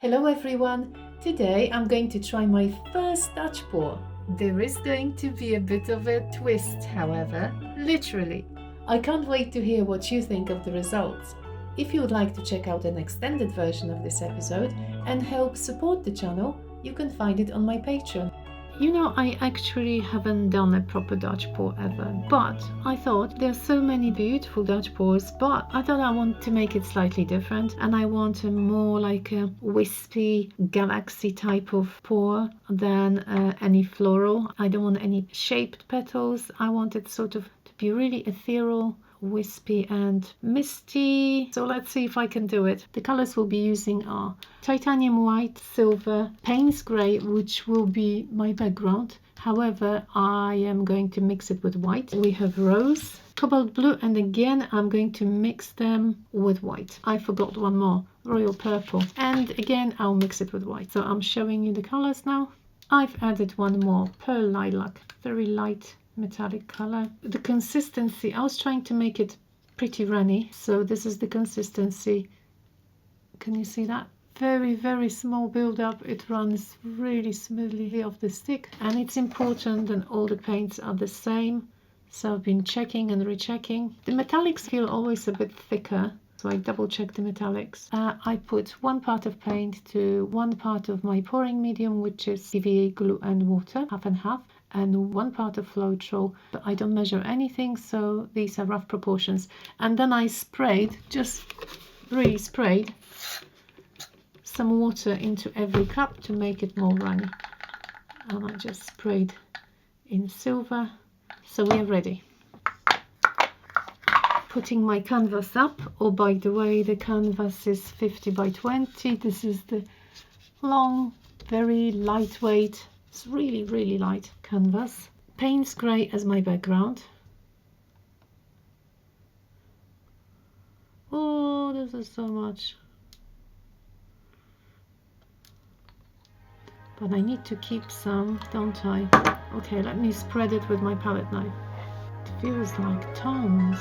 Hello everyone! Today I'm going to try my first Dutch pour. There is going to be a bit of a twist, however, literally. I can't wait to hear what you think of the results. If you would like to check out an extended version of this episode and help support the channel, you can find it on my Patreon. You know, I actually haven't done a proper Dutch pour ever, but I thought there's so many beautiful Dutch pours, but I thought I want to make it slightly different, and I want a more like a wispy galaxy type of pour than any floral. I don't want any shaped petals. I want it sort of to be really ethereal, wispy and misty. So let's see if I can do it. The colors we'll be using are titanium white, silver, Payne's grey, which will be my background. However, I am going to mix it with white. We have rose, cobalt blue, and again I'm going to mix them with white. I forgot one more, royal purple, and again I'll mix it with white. So I'm showing you the colors now. I've added one more, pearl lilac, very light metallic color. The consistency, I was trying to make it pretty runny, so this is the consistency. Can you see that? Very small build up. It runs really smoothly off the stick, and it's important that all the paints are the same, so I've been checking and rechecking. The metallics feel always a bit thicker, so I double check the metallics. I put 1 part of paint to 1 part of my pouring medium, which is PVA glue and water, half and half, and 1 part of Floetrol, but I don't measure anything, so these are rough proportions. And then I sprayed, just really sprayed, some water into every cup to make it more runny, and I just sprayed in silver. So we are ready. Putting my canvas up, or by the way, the canvas is 50 by 20. This is the long, very lightweight, it's really light canvas. Payne's grey as my background. Oh, this is so much. But I need to keep some, don't I? Okay, let me spread it with my palette knife. It feels like tons.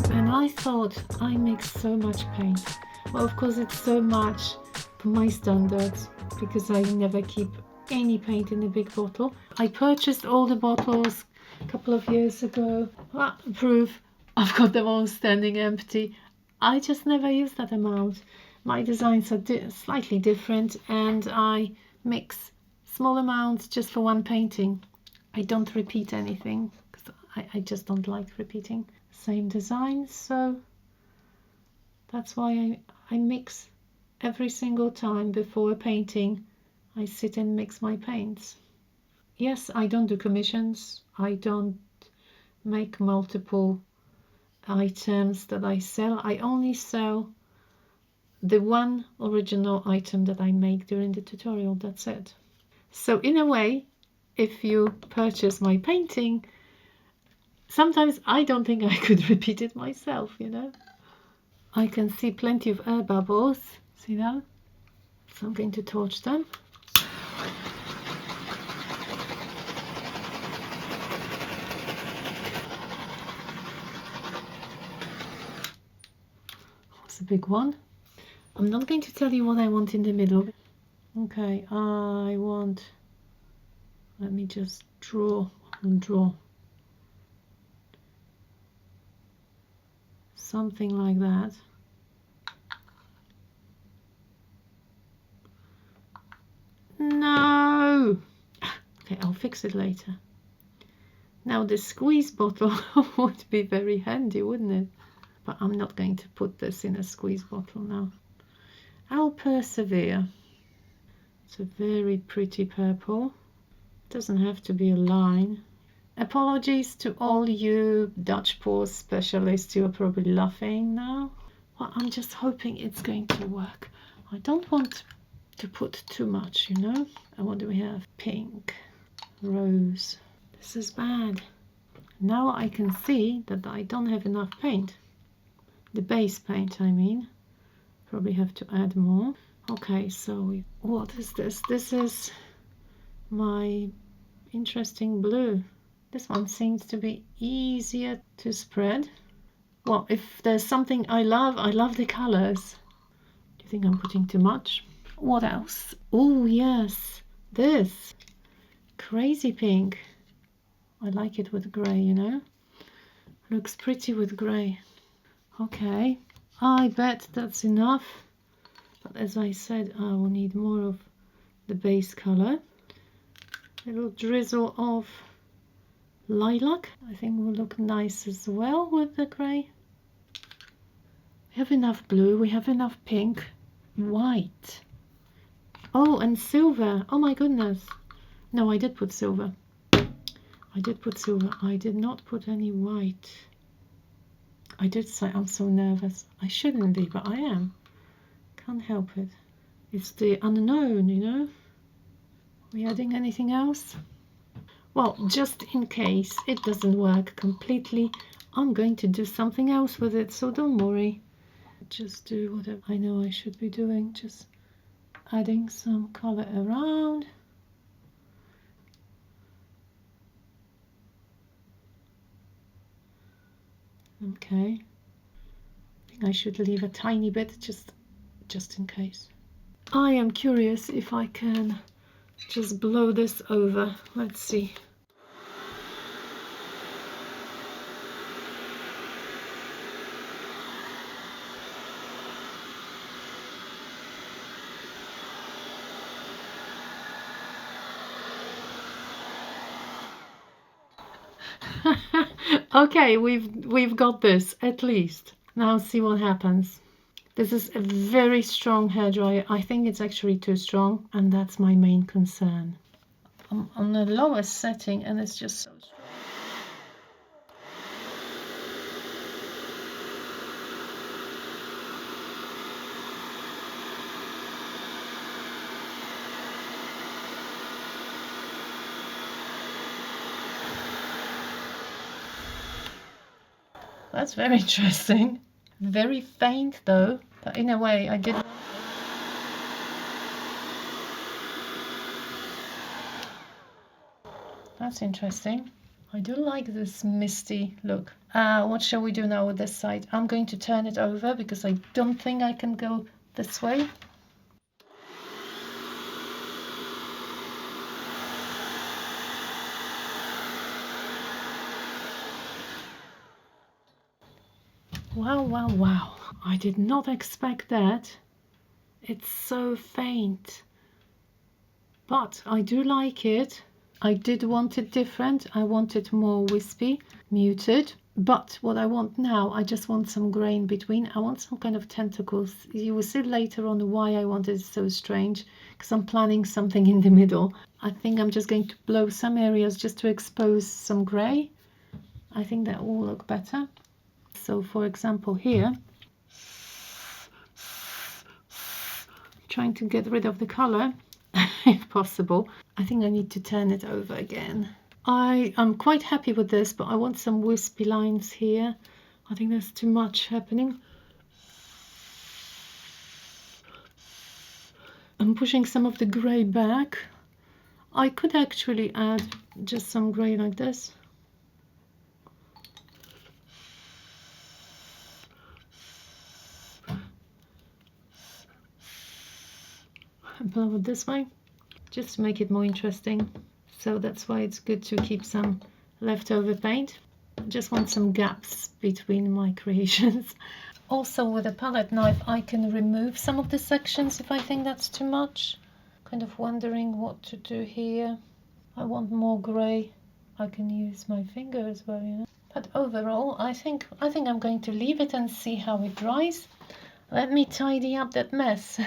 And I thought I mixed so much paint. Well, of course it's so much for my standards, because I never keep any paint in a big bottle. I purchased all the bottles a couple of years ago. Proof, I've got them all standing empty. I just never use that amount. My designs are slightly different, and I mix small amounts just for one painting. I don't repeat anything, because I just don't like repeating same design, so that's why I mix every single time before a painting. I sit and mix my paints. Yes, I don't do commissions. I don't make multiple items that I sell. I only sell the one original item that I make during the tutorial. That's it. So in a way, if you purchase my painting, sometimes I don't think I could repeat it myself, you know. I can see plenty of air bubbles. See that? So I'm going to torch them. That's a big one. I'm not going to tell you what I want in the middle. Okay, I want, let me just draw something like that. No! Okay, I'll fix it later. Now the squeeze bottle would be very handy, wouldn't it? But I'm not going to put this in a squeeze bottle now. I'll persevere. It's a very pretty purple. It doesn't have to be a line. Apologies to all you Dutch pour specialists. You're probably laughing now. Well, I'm just hoping it's going to work. I don't want to put too much, you know. And what do we have? Pink, rose. This is bad. Now I can see that I don't have enough paint. The base paint, I mean. Probably have to add more. Okay, so what is this? This is my interesting blue. This one seems to be easier to spread. Well, if there's something I love the colors. Do you think I'm putting too much? What else? Oh, yes, this crazy pink. I like it with grey, you know. Looks pretty with grey. Okay, I bet that's enough. But as I said, I will need more of the base color. A little drizzle of lilac. I think will look nice as well with the grey. We have enough blue, we have enough pink, white. Oh, and silver. Oh my goodness. No, I did put silver. I did put silver. I did not put any white. I did say I'm so nervous. I shouldn't be, but I am. Can't help it. It's the unknown, you know. Are we adding anything else? Well, just in case it doesn't work completely, I'm going to do something else with it, so don't worry. Just do whatever I know I should be doing, just adding some color around. Okay, I think I should leave a tiny bit just in case. I am curious if I can just blow this over. Let's see. Okay, we've got this at least. Now see what happens. This is a very strong hairdryer. I think it's actually too strong, and that's my main concern. I'm on the lowest setting and it's just so strong. That's very interesting. Very faint though, but in a way I did. That's interesting. I do like this misty look. What shall we do now with this side? I'm going to turn it over because I don't think I can go this way. Wow, wow, wow. I did not expect that. It's so faint. But I do like it. I did want it different. I want it more wispy, muted. But what I want now, I just want some grey in between. I want some kind of tentacles. You will see later on why I wanted it so strange, because I'm planning something in the middle. I think I'm just going to blow some areas just to expose some grey. I think that will look better. So for example here, trying to get rid of the color if possible. I think I need to turn it over again. I am quite happy with this, but I want some wispy lines here. I think there's too much happening. I'm pushing some of the grey back. I could actually add just some grey like this. And blow it this way, just to make it more interesting. So that's why it's good to keep some leftover paint. I just want some gaps between my creations. Also with a palette knife I can remove some of the sections if I think that's too much. Kind of wondering what to do here. I want more grey. I can use my finger as well, you know. But overall I think I'm going to leave it and see how it dries. Let me tidy up that mess.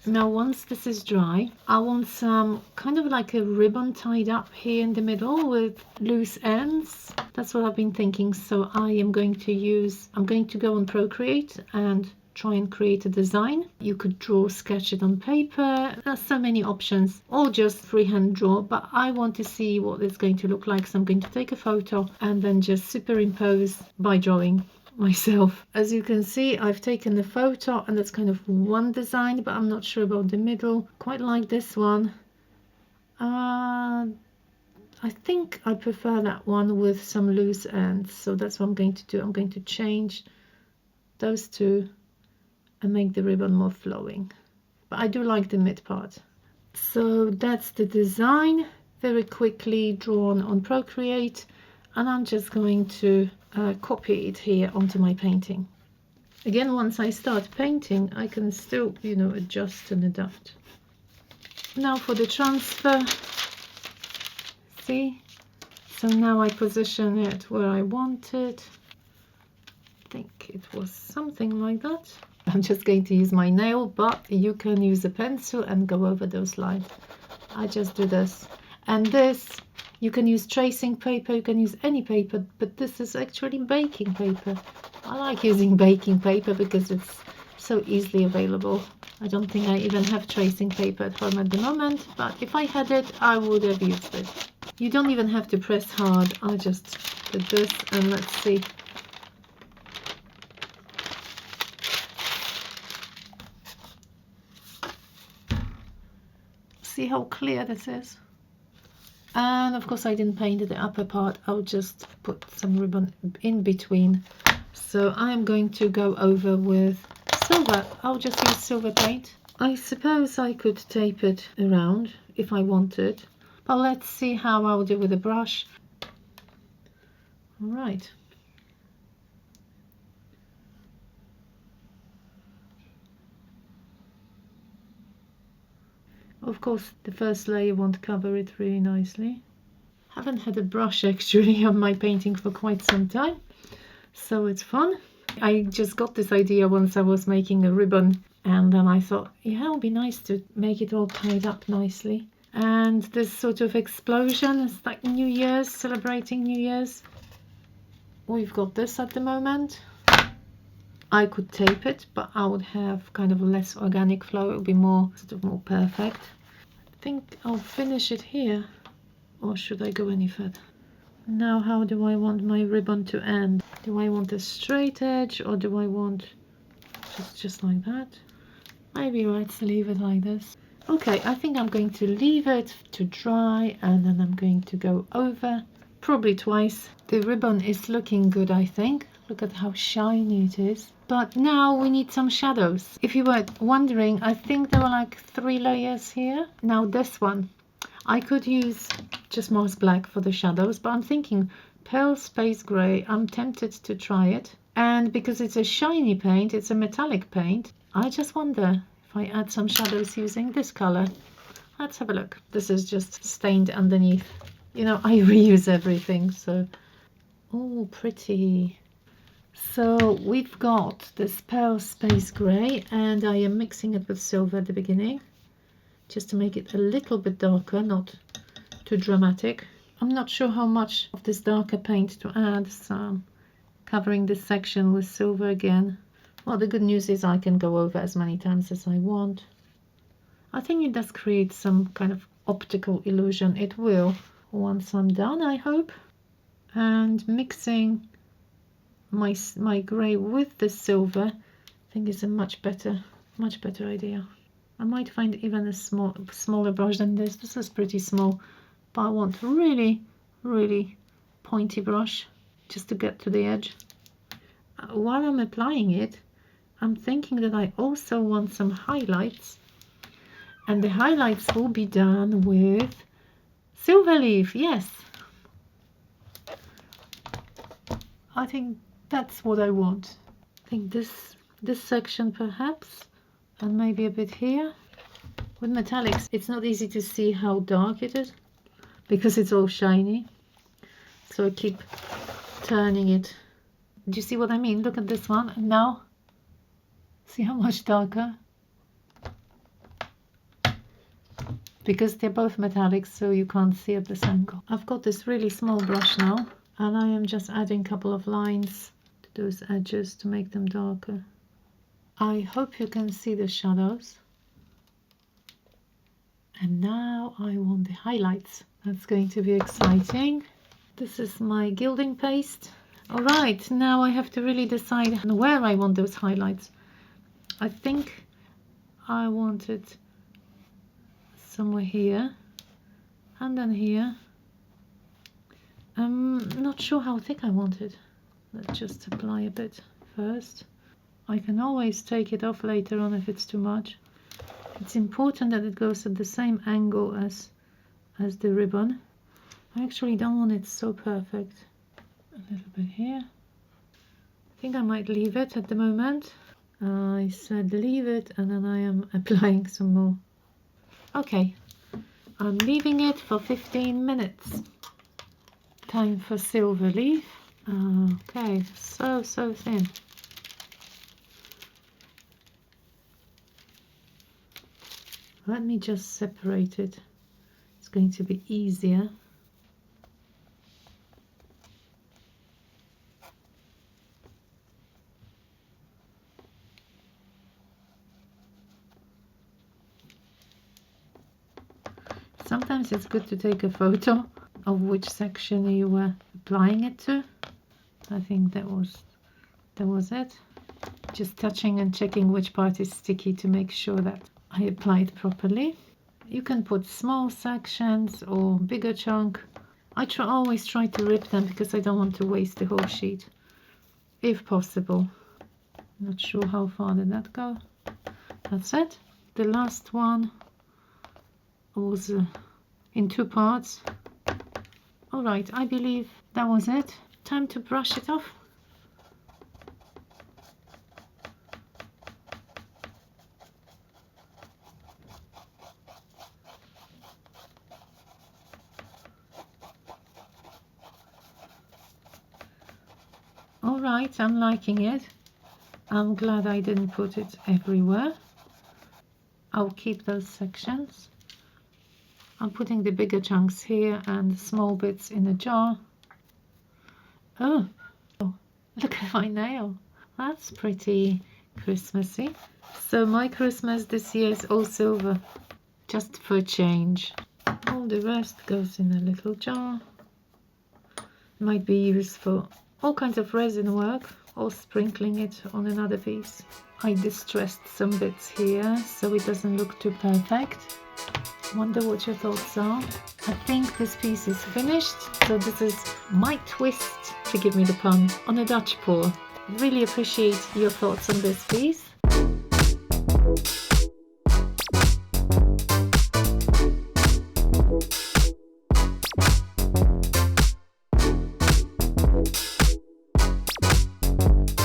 Now once this is dry, I want some kind of like a ribbon tied up here in the middle with loose ends. That's what I've been thinking. So I'm going to go on Procreate and try and create a design. You could draw, sketch it on paper. There's so many options, or just freehand draw, but I want to see what it's going to look like. So I'm going to take a photo and then just superimpose by drawing myself. As you can see, I've taken the photo and that's kind of one design, but I'm not sure about the middle. Quite like this one. I I think I prefer that one with some loose ends, so that's what I'm going to do. I'm going to change those two and make the ribbon more flowing. But I do like the mid part. So that's the design, very quickly drawn on Procreate, and I'm just going to copy it here onto my painting. Again, once I start painting, I can still, adjust and adapt. Now for the transfer. See? So now I position it where I want it. I think it was something like that. I'm just going to use my nail, but you can use a pencil and go over those lines. I just do this. And this, you can use tracing paper, you can use any paper, but this is actually baking paper. I like using baking paper because it's so easily available. I don't think I even have tracing paper at home at the moment, but if I had it, I would have used it. You don't even have to press hard. I just did this, and let's see. See how clear this is? And of course I didn't paint the upper part. I'll just put some ribbon in between. So I'm going to go over with silver. I'll just use silver paint. I suppose I could tape it around if I wanted, but let's see how I'll do with a brush. All right. Of course, the first layer won't cover it really nicely. Haven't had a brush actually on my painting for quite some time, so it's fun. I just got this idea once I was making a ribbon, and then I thought, yeah, it would be nice to make it all tied up nicely. And this sort of explosion is like New Year's, celebrating New Year's. We've got this at the moment. I could tape it, but I would have kind of less organic flow. It would be more sort of more perfect. I think I'll finish it here, or should I go any further? Now how do I want my ribbon to end? Do I want a straight edge, or do I want just like that? Maybe let's leave it like this. Okay, I think I'm going to leave it to dry, and then I'm going to go over probably twice. The ribbon is looking good, I think. Look at how shiny it is. But now we need some shadows. If you were wondering, I think there were like 3 layers here. Now this one, I could use just Mars Black for the shadows, but I'm thinking Pearl Space Gray. I'm tempted to try it. And because it's a shiny paint, it's a metallic paint, I just wonder if I add some shadows using this color. Let's have a look. This is just stained underneath. I reuse everything, so... Oh, pretty. So we've got this Pearl Space Gray, and I am mixing it with silver at the beginning, just to make it a little bit darker, not too dramatic. I'm not sure how much of this darker paint to add, so I'm covering this section with silver again. Well, the good news is I can go over as many times as I want. I think it does create some kind of optical illusion. It will once I'm done, I hope. And mixing my grey with the silver, I think is a much better idea. I might find even a smaller brush than this. This is pretty small, but I want really pointy brush just to get to the edge. While I'm applying it, I'm thinking that I also want some highlights, and the highlights will be done with silver leaf. Yes, I think that's what I want. I think this section perhaps, and maybe a bit here. With metallics, it's not easy to see how dark it is because it's all shiny, so I keep turning it. Do you see what I mean? Look at this one, and now see how much darker, because they're both metallics, so you can't see at this angle. I've got this really small brush now, and I am just adding a couple of lines to those edges to make them darker. I hope you can see the shadows. And now I want the highlights. That's going to be exciting. This is my gilding paste. All right, now I have to really decide where I want those highlights. I think I want it somewhere here, and then here, I'm not sure how thick I want it. Let's just apply a bit first. I can always take it off later on if it's too much. It's important that it goes at the same angle as the ribbon. I actually don't want it so perfect. A little bit here. I think I might leave it at the moment. I said leave it, and then I am applying some more. Okay, I'm leaving it for 15 minutes. Time for silver leaf. Okay, so thin. Let me just separate it. It's going to be easier. Sometimes it's good to take a photo of which section you were applying it to. I think that was it. Just touching and checking which part is sticky to make sure that I applied properly. You can put small sections or bigger chunk. I always try to rip them because I don't want to waste the whole sheet, if possible. Not sure how far did that go. That's it. The last one was in 2 parts. All right, I believe that was it. Time to brush it off. All right, I'm liking it. I'm glad I didn't put it everywhere. I'll keep those sections. I'm putting the bigger chunks here and the small bits in a jar. Oh, look at my nail. That's pretty Christmassy. So my Christmas this year is all silver, just for a change. All the rest goes in a little jar. Might be used for all kinds of resin work or sprinkling it on another piece. I distressed some bits here so it doesn't look too perfect. Wonder what your thoughts are. I think this piece is finished, so this is my twist, forgive me the pun, on a Dutch pour. Really appreciate your thoughts on this piece.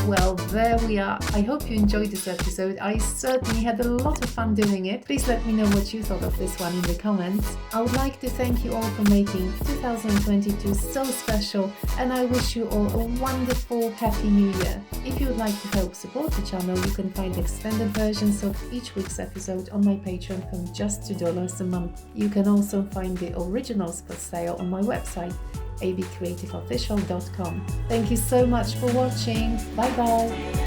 Well, there we are. I hope you enjoyed this episode. I certainly had a lot of fun doing it. Please let me know what you thought of this one in the comments. I would like to thank you all for making 2022 so special, and I wish you all a wonderful, happy new year. If you would like to help support the channel, you can find extended versions of each week's episode on my Patreon from just $2 a month. You can also find the originals for sale on my website, abcreativeofficial.com. Thank you so much for watching. Bye bye.